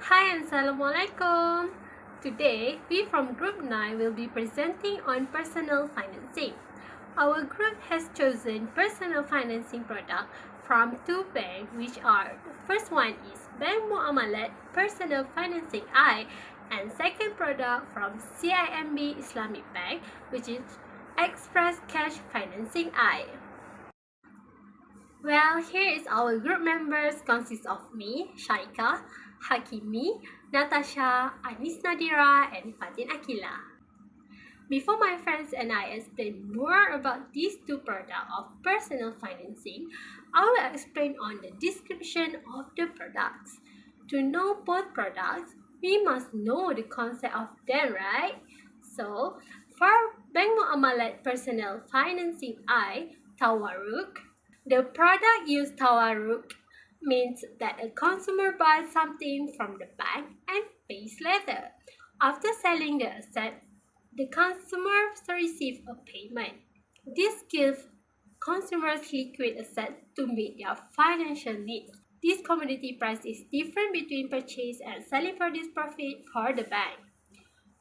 Hi and Assalamualaikum. Today, we from Group 9 will be presenting on personal financing. Our group has chosen personal financing product from two banks, which are the first one is Bank MUAMALAT Personal Financing I, and second product from CIMB Islamic Bank, which is Express Cash Financing I. Well, here is our group members consists of me, SHAIQAH, HAKIMI, NATASYA, NADHIRAH, and FATIN AQILAH. Before my friends and I explain more about these two products of personal financing, I will explain on the description of the products. To know both products, we must know the concept of them, right? So, for Bank MUAMALAT Personal Financing I, Tawarruk, the product used Tawarruk means that a consumer buys something from the bank and pays later. After selling the asset, the consumer receives a payment. This gives consumers liquid assets to meet their financial needs. This commodity price is different between purchase and selling produce profit for the bank.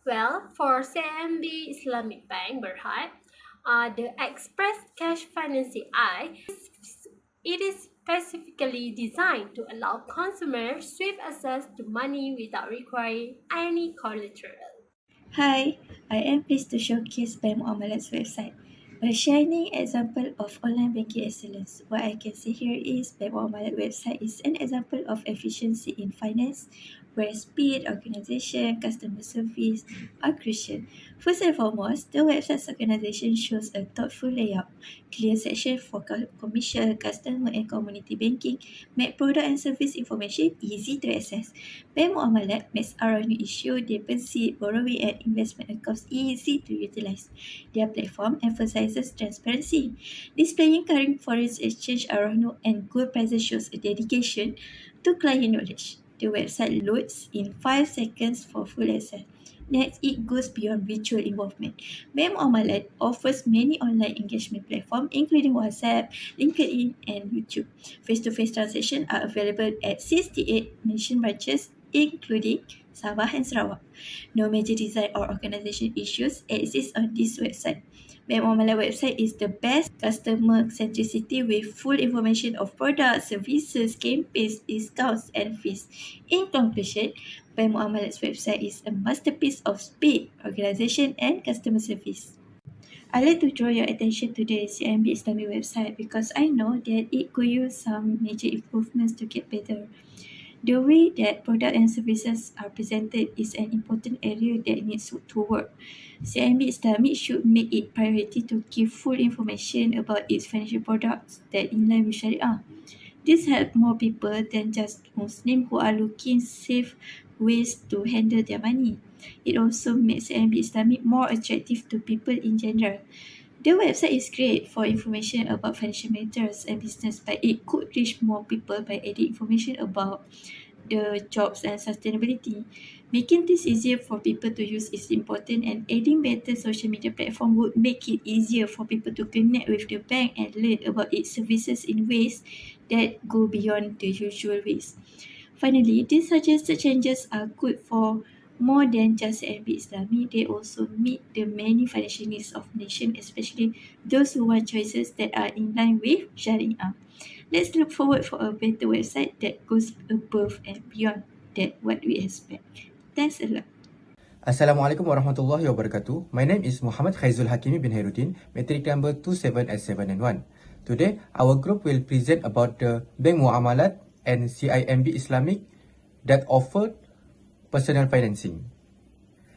Well, for CIMB Islamic Bank Berhad, the Express Cash Financing I, it is specifically designed to allow consumers swift access to money without requiring any collateral. Hi, I am pleased to showcase Bank MUAMALAT's website, a shining example of online banking excellence. What I can say here is Bank MUAMALAT website is an example of efficiency in finance, where speed, organization, customer service are crucial. First and foremost, the website's organization shows a thoughtful layout, clear section for commercial, customer and community banking, make product and service information easy to access. Bank MUAMALAT makes our new issue, deposit, borrowing and investment accounts easy to utilize. Their platform emphasizes transparency. Displaying current foreign exchange revenue and gold prices shows a dedication to client knowledge. The website loads in 5 seconds for full access. Next, it goes beyond virtual involvement. Bank MUAMALAT offers many online engagement platforms including WhatsApp, LinkedIn and YouTube. Face-to-face transactions are available at 68 nation branches including Sabah and Sarawak. No major design or organization issues exist on this website. Bank MUAMALAT website is the best customer centricity with full information of products, services, campaigns, discounts and fees. In conclusion, Bank MUAMALAT's website is a masterpiece of speed, organization and customer service. I'd like to draw your attention to the CIMB Islamic website because I know that it could use some major improvements to get better. The way that products and services are presented is an important area that needs to work. CIMB Islamic should make it priority to give full information about its financial products that in line with Sharia. This helps more people than just Muslims who are looking safe ways to handle their money. It also makes CIMB Islamic more attractive to people in general. The website is great for information about financial matters and business, but it could reach more people by adding information about the jobs and sustainability. Making this easier for people to use is important, and adding better social media platform would make it easier for people to connect with the bank and learn about its services in ways that go beyond the usual ways. Finally, these suggested changes are good for more than just MB Islami. They also meet the many financial needs of nation, especially those who want choices that are in line with Sharia. Let's look forward for a better website that goes above and beyond that what we expect. Thanks a lot. Assalamualaikum warahmatullahi wabarakatuh. My name is Muhammad KHAIZUL HAKIMI bin HAIRUDIN, matric number 27S7N1. Today, our group will present about the Bank MUAMALAT and CIMB Islamic that offer personal financing.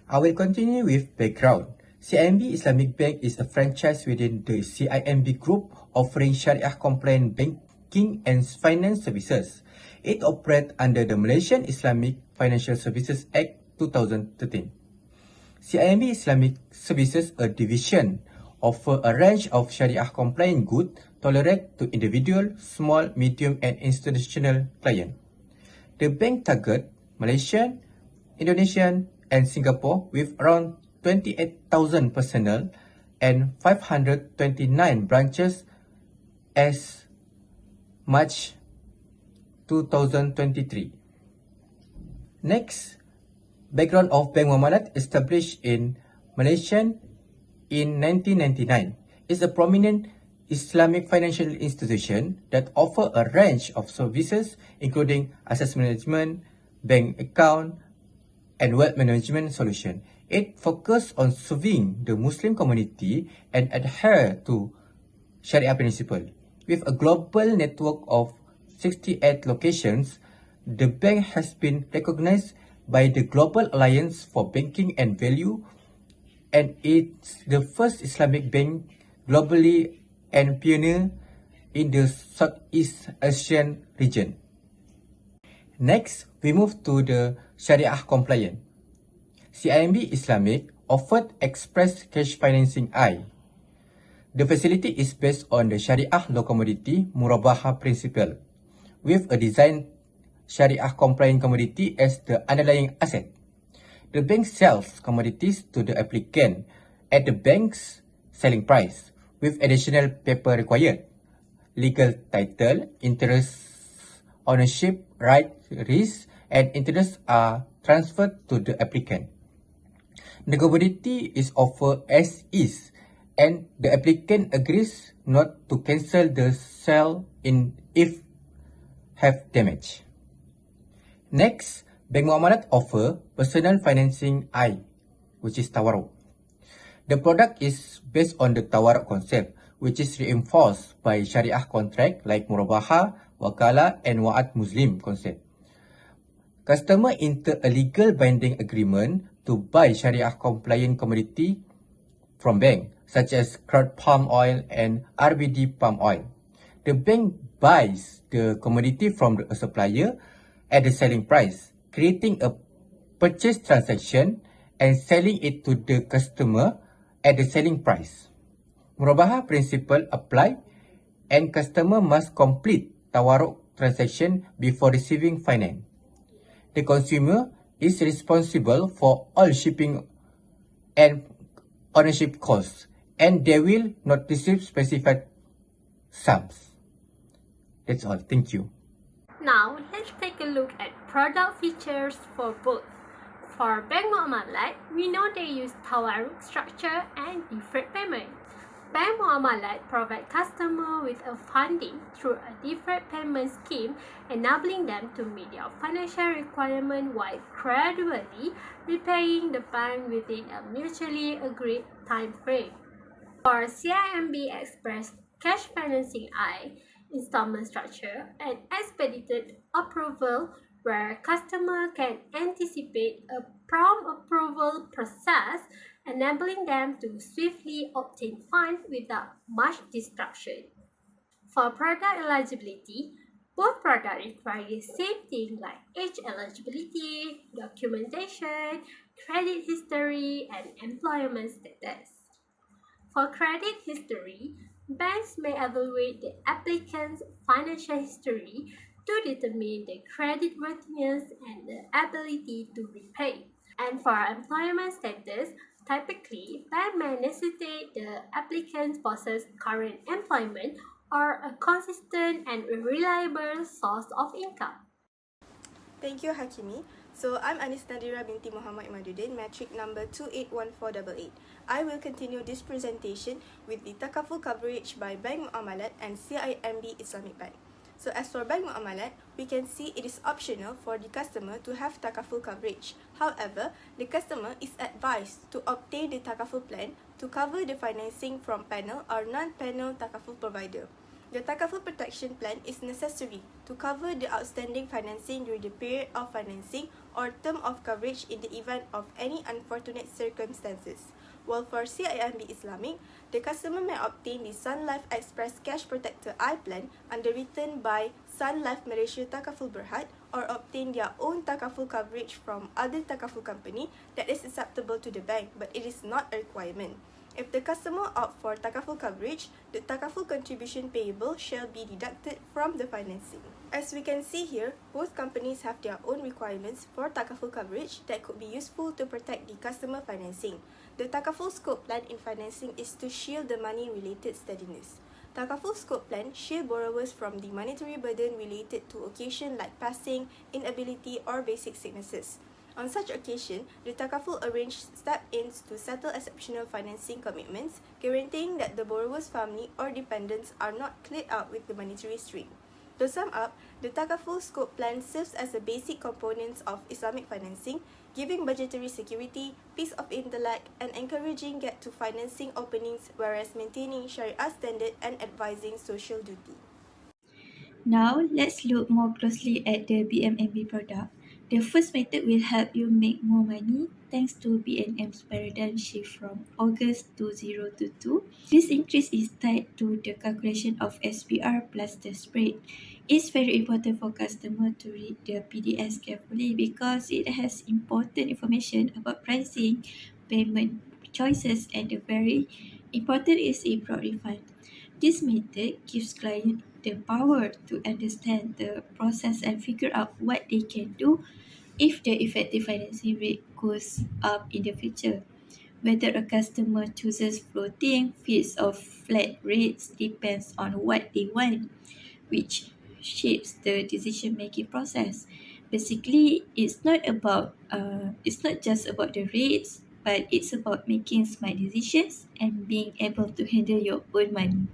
I will continue with background. CIMB Islamic Bank is a franchise within the CIMB group offering Sharia-compliant banking and finance services. It operates under the Malaysian Islamic Financial Services Act 2013. CIMB Islamic Services, a division, offer a range of Sharia-compliant goods tailored to individual, small, medium and institutional clients. The bank target Malaysian, Indonesian and Singapore with around 28,000 personnel and 529 branches as March 2023. Next, background of Bank Muamalat, established in Malaysia in 1999, is a prominent Islamic financial institution that offer a range of services including asset management, bank account, and wealth management solution. It focuses on serving the Muslim community and adhere to Sharia principle. With a global network of 68 locations, the bank has been recognized by the Global Alliance for Banking and Value, and it's the first Islamic bank globally and pioneer in the Southeast Asian region. Next, we move to the Sharia compliant. CIMB Islamic offered express cash financing I. The facility is based on the Sharia low commodity Murabaha principle, with a design Sharia compliant commodity as the underlying asset. The bank sells commodities to the applicant at the bank's selling price, with additional paper required. Legal title, interest, ownership, right, risk, and interest are transferred to the applicant. The commodity is offered as is, and the applicant agrees not to cancel the sale if have damage. Next, Bank Muamalat offer personal financing I, which is tawarruk. The product is based on the tawarruk concept, which is reinforced by Sharia contract like Murabaha, Wakalah, and Wa'ad Muslim concept. Customer enter a legal binding agreement to buy Sharia compliant commodity from bank, such as crude palm oil and RBD palm oil. The bank buys the commodity from a supplier at the selling price, creating a purchase transaction and selling it to the customer at the selling price. Murabaha principle apply, and customer must complete tawarruk transaction before receiving finance. The consumer is responsible for all shipping and ownership costs, and they will not receive specified sums. That's all. Thank you. Now, let's take a look at product features for both. For Bank Muamalat, we know they use tawarruk structure and deferred payment. Bank Muamalat provide customer with a funding through a deferred payment scheme, enabling them to meet their financial requirement while gradually repaying the bank within a mutually agreed time frame. For CIMB Express Cash Financing I, installment structure and expedited approval, where customer can anticipate a prompt approval process, enabling them to swiftly obtain funds without much disruption. For product eligibility, both products require the same thing like age eligibility, documentation, credit history, and employment status. For credit history, banks may evaluate the applicant's financial history to determine the creditworthiness and the ability to repay. And for employment status, typically, bank may necessitate the applicant possess current employment or a consistent and reliable source of income. Thank you, Hakimi. So, I'm NADZARI Binti Muhammad IMADUDDIN, metric number 281488. I will continue this presentation with the takaful coverage by Bank Muamalat and CIMB Islamic Bank. So, as for Bank Muamalat, we can see it is optional for the customer to have takaful coverage. However, the customer is advised to obtain the takaful plan to cover the financing from panel or non-panel takaful provider. The takaful protection plan is necessary to cover the outstanding financing during the period of financing or term of coverage in the event of any unfortunate circumstances. While for CIMB Islamic, the customer may obtain the Sun Life Express Cash Protector I plan underwritten by Sun Life Malaysia Takaful Berhad, or obtain their own takaful coverage from other takaful company that is acceptable to the bank, but it is not a requirement. If the customer opt for takaful coverage, the takaful contribution payable shall be deducted from the financing. As we can see here, both companies have their own requirements for takaful coverage that could be useful to protect the customer financing. The takaful scope plan in financing is to shield the money-related steadiness. Takaful scope plan shield borrowers from the monetary burden related to occasion like passing, inability, or basic sicknesses. On such occasion, the Takaful arrange step-ins to settle exceptional financing commitments, guaranteeing that the borrower's family or dependents are not cleared out with the monetary stream. To sum up, the Takaful scope plan serves as a basic component of Islamic financing, giving budgetary security, peace of intellect, and encouraging get to financing openings, whereas maintaining Sharia standard and advising social duty. Now, let's look more closely at the BMMB product. The first method will help you make more money thanks to BNM's paradigm shift from August 2022. This increase is tied to the calculation of SPR plus the spread. It's very important for customers to read the PDS carefully because it has important information about pricing, payment choices, and the very important is a broad refund. This method gives clients the power to understand the process and figure out what they can do if the effective financing rate goes up in the future. Whether a customer chooses floating, fixed, or flat rates depends on what they want, which shapes the decision-making process. Basically, it's not just about the rates, but it's about making smart decisions and being able to handle your own money.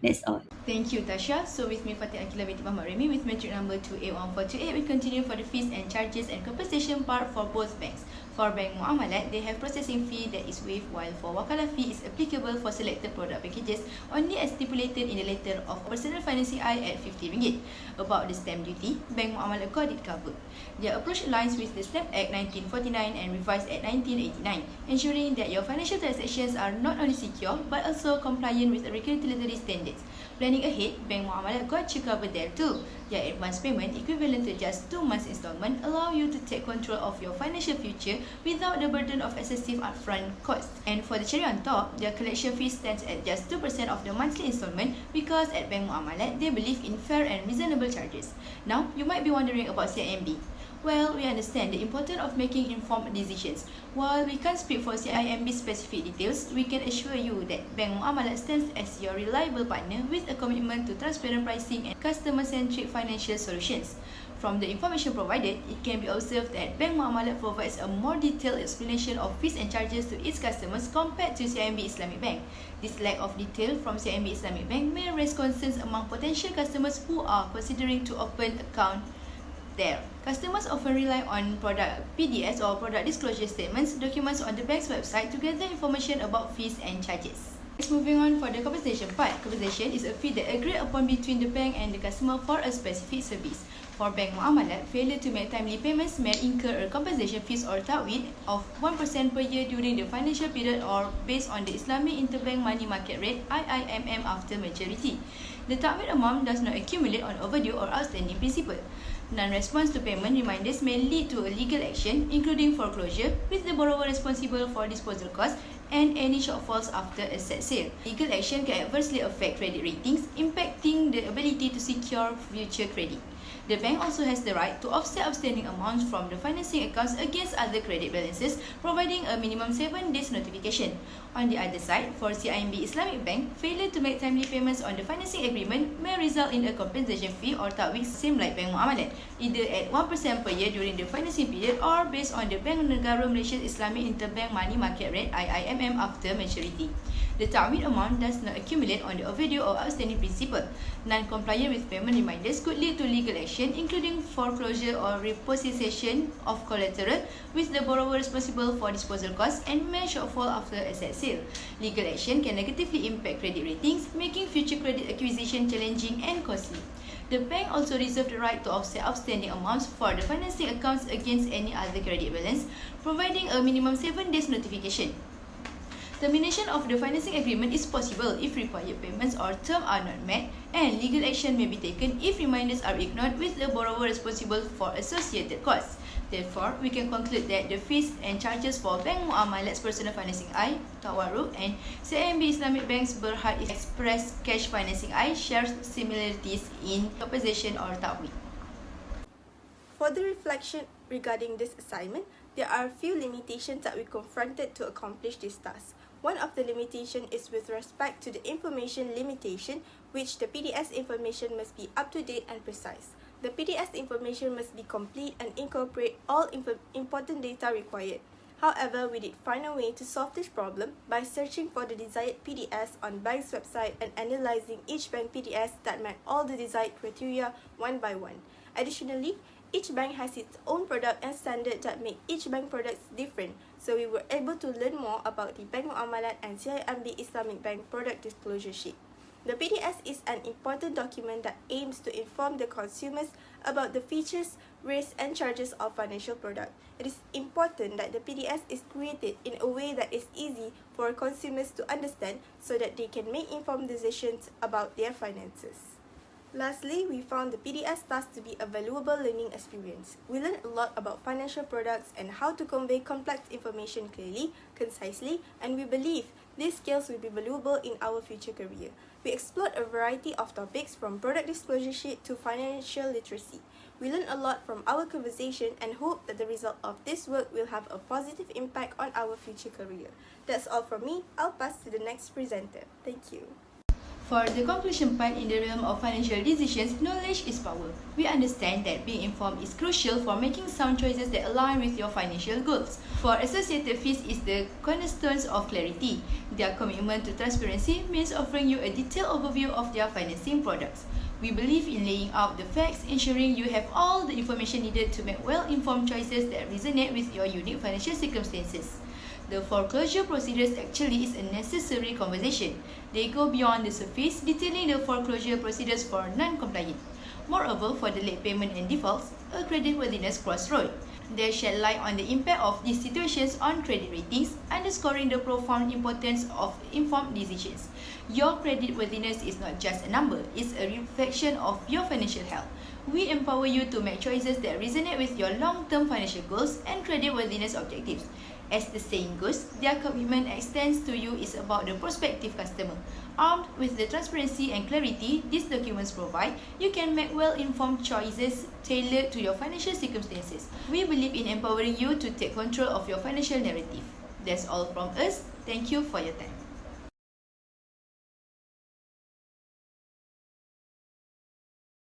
That's all. Thank you, Tasha. So with me, Fatin AQILAH binti Muhammad REMI with metric number 281428. We continue for the fees and charges and compensation part for both banks. For Bank MUAMALAT, they have processing fee that is waived, while for Wakalah fee is applicable for selected product packages only as stipulated in the letter of personal financing I at RM50. About the stamp duty, Bank MUAMALAT got it covered. Their approach aligns with the Stamp Act 1949 and revised at 1989, ensuring that your financial transactions are not only secure but also compliant with regulatory standards. Planning ahead, Bank MUAMALAT got you covered there too. Their advance payment, equivalent to just 2 months installment, allow you to take control of your financial future without the burden of excessive upfront costs. And for the cherry on top, their collection fee stands at just 2% of the monthly installment because at Bank MUAMALAT, they believe in fair and reasonable charges. Now, you might be wondering about CIMB. Well, we understand the importance of making informed decisions. While we can't speak for CIMB specific details, we can assure you that Bank MUAMALAT stands as your reliable partner with a commitment to transparent pricing and customer-centric financial solutions. From the information provided, it can be observed that Bank MUAMALAT provides a more detailed explanation of fees and charges to its customers compared to CIMB Islamic Bank. This lack of detail from CIMB Islamic Bank may raise concerns among potential customers who are considering to open account there. Customers often rely on product PDS or product disclosure statements, documents on the bank's website to gather information about fees and charges. Next, moving on for the compensation part. Compensation is a fee that agreed upon between the bank and the customer for a specific service. For Bank MUAMALAT, failure to make timely payments may incur a compensation fees or ta'wid of 1% per year during the financial period or based on the Islamic Interbank Money Market Rate (IIMM) after maturity. The ta'wid amount does not accumulate on overdue or outstanding principal. Non-response to payment reminders may lead to a legal action, including foreclosure, with the borrower responsible for disposal costs and any shortfalls after asset sale. Legal action can adversely affect credit ratings, impacting the ability to secure future credit. The bank also has the right to offset outstanding amounts from the financing accounts against other credit balances, providing a minimum 7 days notification. On the other side, for CIMB Islamic Bank, failure to make timely payments on the financing agreement may result in a compensation fee or ta'wid same like Bank MUAMALAT, either at 1% per year during the financing period or based on the Bank Negara Malaysia Islamic Interbank Money Market Rate (IIMM) after maturity. The ta'wid amount does not accumulate on the overdue or outstanding principal. Non-compliance with payment reminders could lead to legal action, including foreclosure or repossession of collateral, with the borrower responsible for disposal costs and may shortfall after asset sale. Legal action can negatively impact credit ratings, making future credit acquisition challenging and costly. The bank also reserves the right to offset outstanding amounts for the financing accounts against any other credit balance, providing a minimum 7 days notification. Termination of the financing agreement is possible if required payments or terms are not met, and legal action may be taken if reminders are ignored, with the borrower responsible for associated costs. Therefore, we can conclude that the fees and charges for Bank MUAMALAT's personal financing I, Tawarruk, and CIMB Islamic Bank's Berhad Express Cash Financing I share similarities in compensation or ta'wid. For the reflection regarding this assignment, there are a few limitations that we confronted to accomplish this task. One of the limitations is with respect to the information limitation, which the PDS information must be up-to-date and precise. The PDS information must be complete and incorporate all important data required. However, we did find a way to solve this problem by searching for the desired PDS on bank's website and analyzing each bank PDS that met all the desired criteria one by one. Additionally, each bank has its own product and standard that make each bank products different, so we were able to learn more about the Bank Muamalat and CIMB Islamic Bank product disclosure sheet. The PDS is an important document that aims to inform the consumers about the features, risks, and charges of financial product. It is important that the PDS is created in a way that is easy for consumers to understand so that they can make informed decisions about their finances. Lastly, we found the PDS task to be a valuable learning experience. We learned a lot about financial products and how to convey complex information clearly, concisely, and we believe these skills will be valuable in our future career. We explored a variety of topics from product disclosure sheet to financial literacy. We learned a lot from our conversation and hope that the result of this work will have a positive impact on our future career. That's all from me. I'll pass to the next presenter. Thank you. For the conclusion part, in the realm of financial decisions, knowledge is power. We understand that being informed is crucial for making sound choices that align with your financial goals. For associated fees is the cornerstones of clarity. Their commitment to transparency means offering you a detailed overview of their financing products. We believe in laying out the facts, ensuring you have all the information needed to make well-informed choices that resonate with your unique financial circumstances. The foreclosure procedures actually is a necessary conversation. They go beyond the surface, detailing the foreclosure procedures for non-compliant. Moreover, for the late payment and defaults, a creditworthiness crossroad. They shed light on the impact of these situations on credit ratings, underscoring the profound importance of informed decisions. Your creditworthiness is not just a number, it's a reflection of your financial health. We empower you to make choices that resonate with your long-term financial goals and creditworthiness objectives. As the saying goes, their commitment extends to you is about the prospective customer. Armed with the transparency and clarity these documents provide, you can make well-informed choices tailored to your financial circumstances. We believe in empowering you to take control of your financial narrative. That's all from us. Thank you for your time.